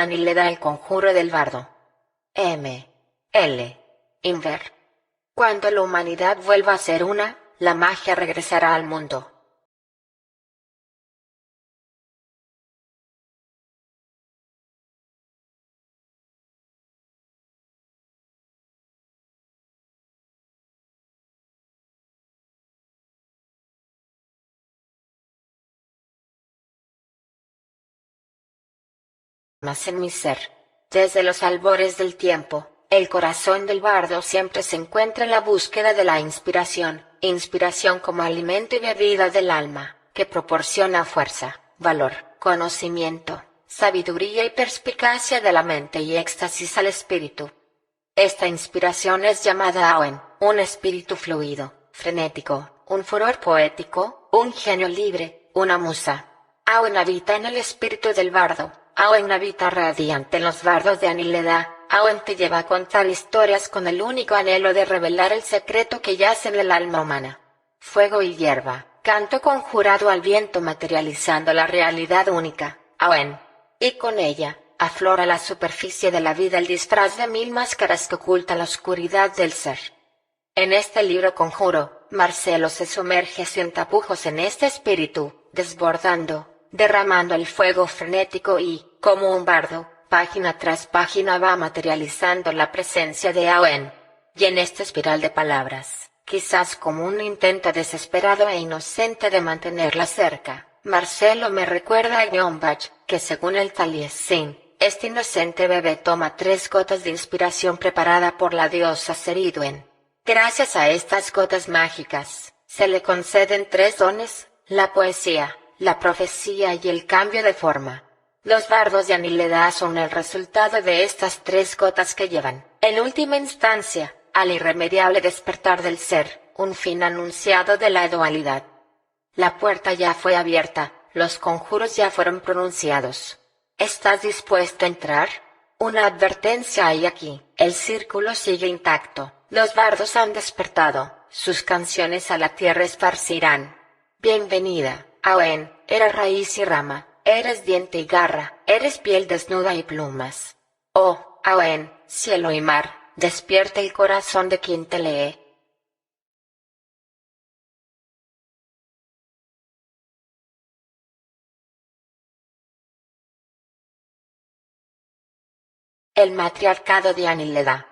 Anileda, el conjuro del bardo. M.L. Inver. Cuando la humanidad vuelva a ser una, la magia regresará al mundo. Más en mi ser. Desde los albores del tiempo, el corazón del bardo siempre se encuentra en la búsqueda de la inspiración como alimento y bebida del alma, que proporciona fuerza, valor, conocimiento, sabiduría y perspicacia de la mente y éxtasis al espíritu. Esta inspiración es llamada Awen, un espíritu fluido, frenético, un furor poético, un genio libre, una musa. Awen habita en el espíritu del bardo. Awen habita radiante en los bardos de Anileda. Awen te lleva a contar historias con el único anhelo de revelar el secreto que yace en el alma humana. Fuego y hierba, canto conjurado al viento materializando la realidad única, Awen. Y con ella, aflora la superficie de la vida el disfraz de mil máscaras que oculta la oscuridad del ser. En este libro conjuro, Marcelo se sumerge sin tapujos en este espíritu, desbordando, derramando el fuego frenético y, como un bardo, página tras página va materializando la presencia de Awen. Y en esta espiral de palabras, quizás como un intento desesperado e inocente de mantenerla cerca, Marcelo me recuerda a Yombach, que según el Taliesin, este inocente bebé toma 3 gotas de inspiración preparada por la diosa Seriduen. Gracias a estas gotas mágicas, se le conceden 3 dones: la poesía, la profecía y el cambio de forma. Los bardos de Anileda son el resultado de estas 3 gotas que llevan, en última instancia, al irremediable despertar del ser, un fin anunciado de la dualidad. La puerta ya fue abierta, los conjuros ya fueron pronunciados. ¿Estás dispuesto a entrar? Una advertencia hay aquí: el círculo sigue intacto, los bardos han despertado, sus canciones a la tierra esparcirán. Bienvenida, Awen, eres raíz y rama, eres diente y garra, eres piel desnuda y plumas. Oh, Awen, cielo y mar, despierta el corazón de quien te lee. El matriarcado de Anileda.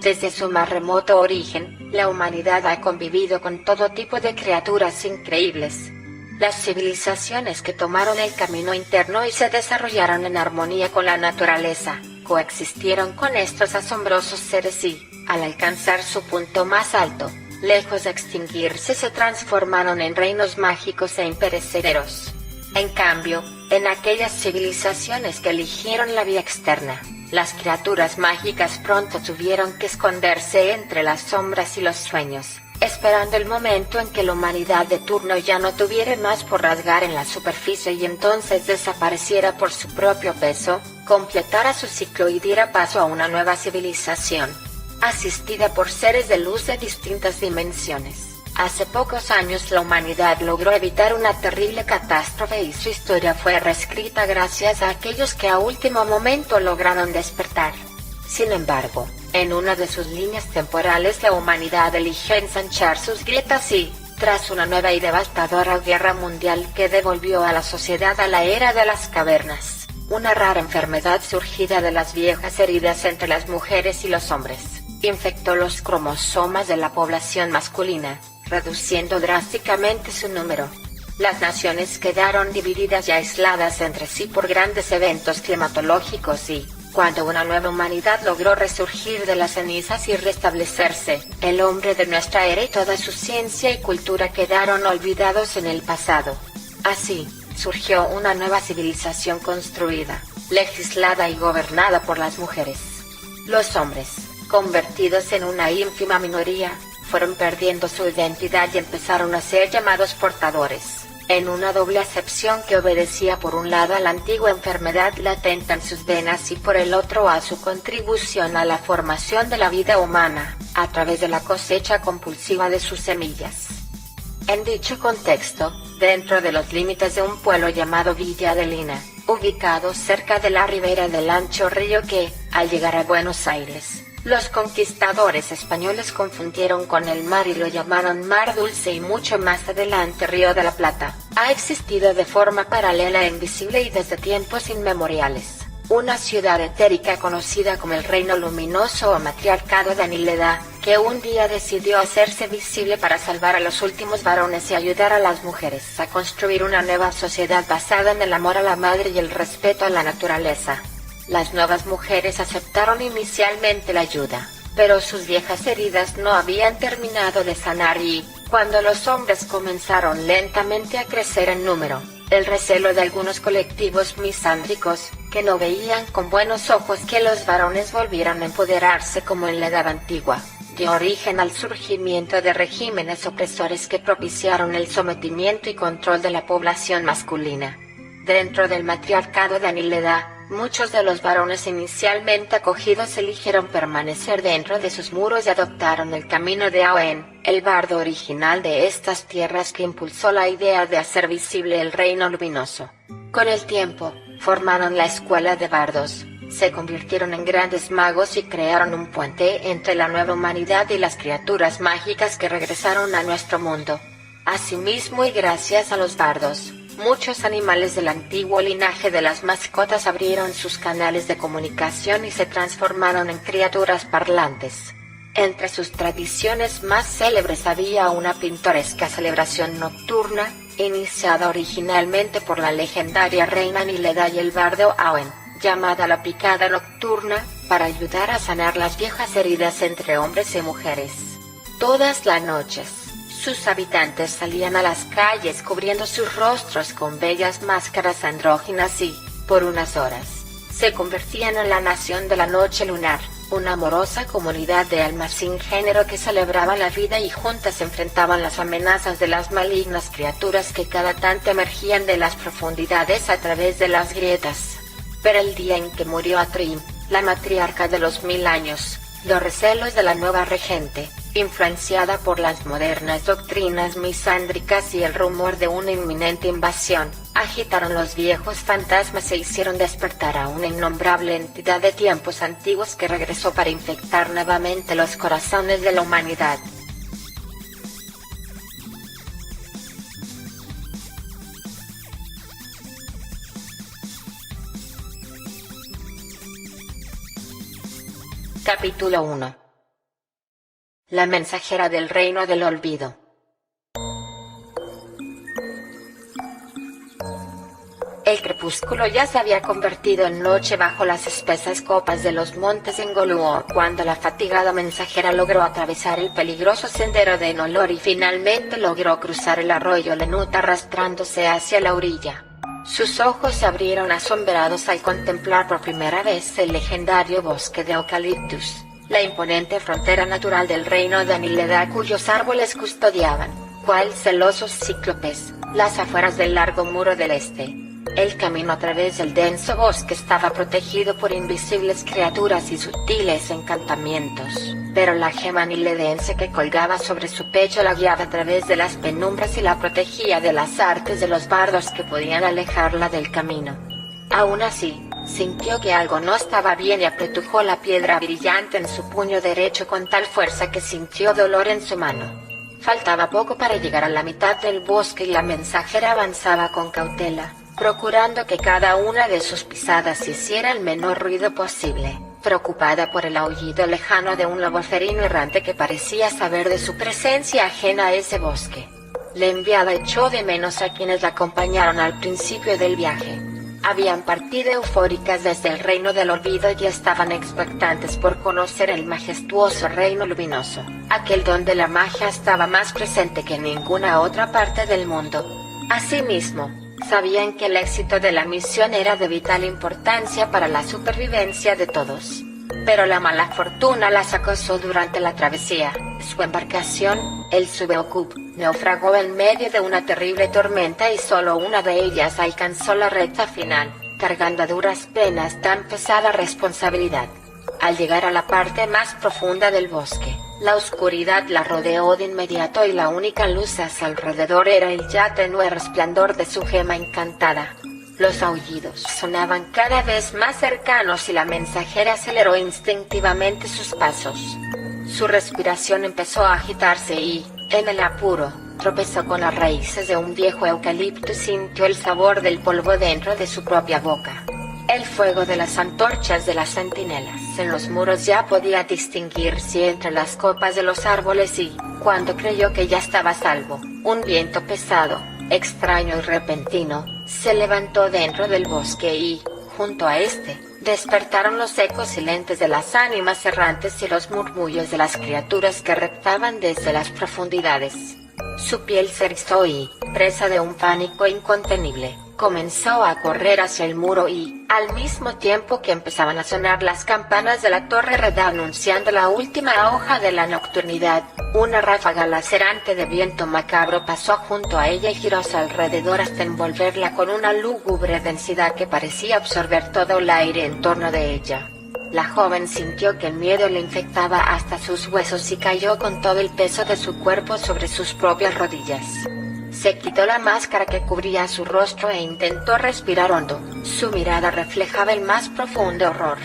Desde su más remoto origen, la humanidad ha convivido con todo tipo de criaturas increíbles. Las civilizaciones que tomaron el camino interno y se desarrollaron en armonía con la naturaleza, coexistieron con estos asombrosos seres y, al alcanzar su punto más alto, lejos de extinguirse, se transformaron en reinos mágicos e imperecederos. En cambio, en aquellas civilizaciones que eligieron la vía externa, las criaturas mágicas pronto tuvieron que esconderse entre las sombras y los sueños, esperando el momento en que la humanidad de turno ya no tuviera más por rasgar en la superficie y entonces desapareciera por su propio peso, completara su ciclo y diera paso a una nueva civilización, asistida por seres de luz de distintas dimensiones. Hace pocos años la humanidad logró evitar una terrible catástrofe y su historia fue reescrita gracias a aquellos que a último momento lograron despertar. Sin embargo, en una de sus líneas temporales la humanidad eligió ensanchar sus grietas y, tras una nueva y devastadora guerra mundial que devolvió a la sociedad a la era de las cavernas, una rara enfermedad surgida de las viejas heridas entre las mujeres y los hombres, infectó los cromosomas de la población masculina, reduciendo drásticamente su número. Las naciones quedaron divididas y aisladas entre sí por grandes eventos climatológicos y, cuando una nueva humanidad logró resurgir de las cenizas y restablecerse, el hombre de nuestra era y toda su ciencia y cultura quedaron olvidados en el pasado. Así, surgió una nueva civilización construida, legislada y gobernada por las mujeres. Los hombres, convertidos en una ínfima minoría, fueron perdiendo su identidad y empezaron a ser llamados portadores, en una doble acepción que obedecía por un lado a la antigua enfermedad latente en sus venas y por el otro a su contribución a la formación de la vida humana, a través de la cosecha compulsiva de sus semillas. En dicho contexto, dentro de los límites de un pueblo llamado Villa Adelina, ubicado cerca de la ribera del ancho río que, al llegar a Buenos Aires, los conquistadores españoles confundieron con el mar y lo llamaron Mar Dulce y mucho más adelante Río de la Plata, ha existido de forma paralela e invisible y desde tiempos inmemoriales, una ciudad etérica conocida como el Reino Luminoso o Matriarcado de Anileda, que un día decidió hacerse visible para salvar a los últimos varones y ayudar a las mujeres a construir una nueva sociedad basada en el amor a la madre y el respeto a la naturaleza. Las nuevas mujeres aceptaron inicialmente la ayuda, pero sus viejas heridas no habían terminado de sanar y, cuando los hombres comenzaron lentamente a crecer en número, el recelo de algunos colectivos misándricos, que no veían con buenos ojos que los varones volvieran a empoderarse como en la Edad Antigua, dio origen al surgimiento de regímenes opresores que propiciaron el sometimiento y control de la población masculina. Dentro del matriarcado de Anileda, muchos de los varones inicialmente acogidos eligieron permanecer dentro de sus muros y adoptaron el camino de Aohen, el bardo original de estas tierras que impulsó la idea de hacer visible el reino luminoso. Con el tiempo, formaron la escuela de bardos, se convirtieron en grandes magos y crearon un puente entre la nueva humanidad y las criaturas mágicas que regresaron a nuestro mundo. Asimismo y gracias a los bardos, muchos animales del antiguo linaje de las mascotas abrieron sus canales de comunicación y se transformaron en criaturas parlantes. Entre sus tradiciones más célebres había una pintoresca celebración nocturna, iniciada originalmente por la legendaria reina Anileda y el bardo Aohen, llamada la picada nocturna, para ayudar a sanar las viejas heridas entre hombres y mujeres. Todas las noches, sus habitantes salían a las calles cubriendo sus rostros con bellas máscaras andróginas y, por unas horas, se convertían en la nación de la noche lunar, una amorosa comunidad de almas sin género que celebraba la vida y juntas enfrentaban las amenazas de las malignas criaturas que cada tanto emergían de las profundidades a través de las grietas. Pero el día en que murió Atrim, la matriarca de los 1000 años, los recelos de la nueva regente, influenciada por las modernas doctrinas misándricas y el rumor de una inminente invasión, agitaron los viejos fantasmas e hicieron despertar a una innombrable entidad de tiempos antiguos que regresó para infectar nuevamente los corazones de la humanidad. Capítulo 1. La mensajera del reino del olvido. El crepúsculo ya se había convertido en noche bajo las espesas copas de los montes Engoluo cuando la fatigada mensajera logró atravesar el peligroso sendero de Enolor y finalmente logró cruzar el arroyo Lenut arrastrándose hacia la orilla. Sus ojos se abrieron asombrados al contemplar por primera vez el legendario bosque de eucaliptus, la imponente frontera natural del reino de Anileda cuyos árboles custodiaban, cual celosos cíclopes, las afueras del largo muro del este. El camino a través del denso bosque estaba protegido por invisibles criaturas y sutiles encantamientos, pero la gema aniledense que colgaba sobre su pecho la guiaba a través de las penumbras y la protegía de las artes de los bardos que podían alejarla del camino. Aún así, sintió que algo no estaba bien y apretujó la piedra brillante en su puño derecho con tal fuerza que sintió dolor en su mano. Faltaba poco para llegar a la mitad del bosque y la mensajera avanzaba con cautela, procurando que cada una de sus pisadas hiciera el menor ruido posible, preocupada por el aullido lejano de un lobo ferino errante que parecía saber de su presencia ajena a ese bosque. La enviada echó de menos a quienes la acompañaron al principio del viaje. Habían partido eufóricas desde el reino del olvido y estaban expectantes por conocer el majestuoso reino luminoso, aquel donde la magia estaba más presente que en ninguna otra parte del mundo. Asimismo, sabían que el éxito de la misión era de vital importancia para la supervivencia de todos. Pero la mala fortuna las acosó durante la travesía. Su embarcación, el Subeokup, naufragó en medio de una terrible tormenta y solo una de ellas alcanzó la recta final, cargando a duras penas tan pesada responsabilidad. Al llegar a la parte más profunda del bosque, La oscuridad la rodeó de inmediato y la única luz a su alrededor era el ya tenue resplandor de su gema encantada. Los aullidos sonaban cada vez más cercanos y la mensajera aceleró instintivamente sus pasos. Su respiración empezó a agitarse y, en el apuro, tropezó con las raíces de un viejo eucalipto y sintió el sabor del polvo dentro de su propia boca. El fuego de las antorchas de las centinelas en los muros ya podía distinguirse entre las copas de los árboles y, cuando creyó que ya estaba a salvo, un viento pesado, extraño y repentino, se levantó dentro del bosque y, junto a este, despertaron los ecos silentes de las ánimas errantes y los murmullos de las criaturas que reptaban desde las profundidades. Su piel se erizó y, presa de un pánico incontenible, comenzó a correr hacia el muro y, al mismo tiempo que empezaban a sonar las campanas de la torre red anunciando la última hoja de la nocturnidad, una ráfaga lacerante de viento macabro pasó junto a ella y giró a su alrededor hasta envolverla con una lúgubre densidad que parecía absorber todo el aire en torno de ella. La joven sintió que el miedo le infectaba hasta sus huesos y cayó con todo el peso de su cuerpo sobre sus propias rodillas. Se quitó la máscara que cubría su rostro e intentó respirar hondo. Su mirada reflejaba el más profundo horror.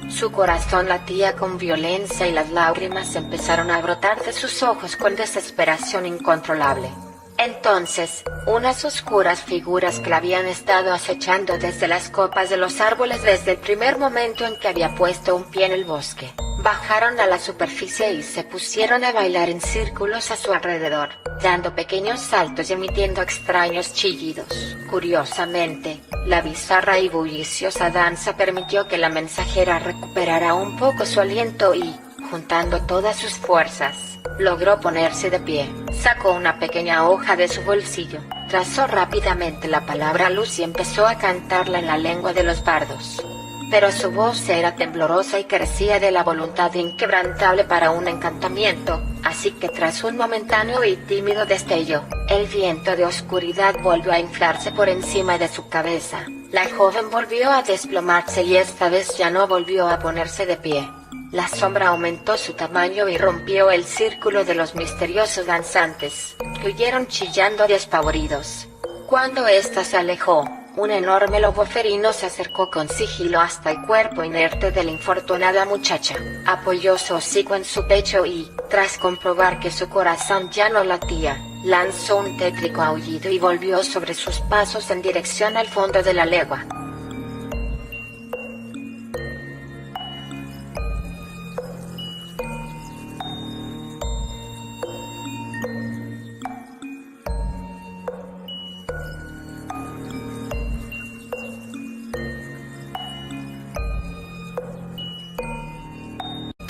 Su corazón latía con violencia y las lágrimas empezaron a brotar de sus ojos con desesperación incontrolable. Entonces, unas oscuras figuras que la habían estado acechando desde las copas de los árboles desde el primer momento en que había puesto un pie en el bosque, bajaron a la superficie y se pusieron a bailar en círculos a su alrededor, dando pequeños saltos y emitiendo extraños chillidos. Curiosamente, la bizarra y bulliciosa danza permitió que la mensajera recuperara un poco su aliento y, juntando todas sus fuerzas, logró ponerse de pie. Sacó una pequeña hoja de su bolsillo, trazó rápidamente la palabra luz y empezó a cantarla en la lengua de los bardos. Pero su voz era temblorosa y carecía de la voluntad inquebrantable para un encantamiento, así que tras un momentáneo y tímido destello, el viento de oscuridad volvió a inflarse por encima de su cabeza. La joven volvió a desplomarse y esta vez ya no volvió a ponerse de pie. La sombra aumentó su tamaño y rompió el círculo de los misteriosos danzantes, que huyeron chillando despavoridos. Cuando ésta se alejó, un enorme lobo felino se acercó con sigilo hasta el cuerpo inerte de la infortunada muchacha, apoyó su hocico en su pecho y, tras comprobar que su corazón ya no latía, lanzó un tétrico aullido y volvió sobre sus pasos en dirección al fondo de la legua.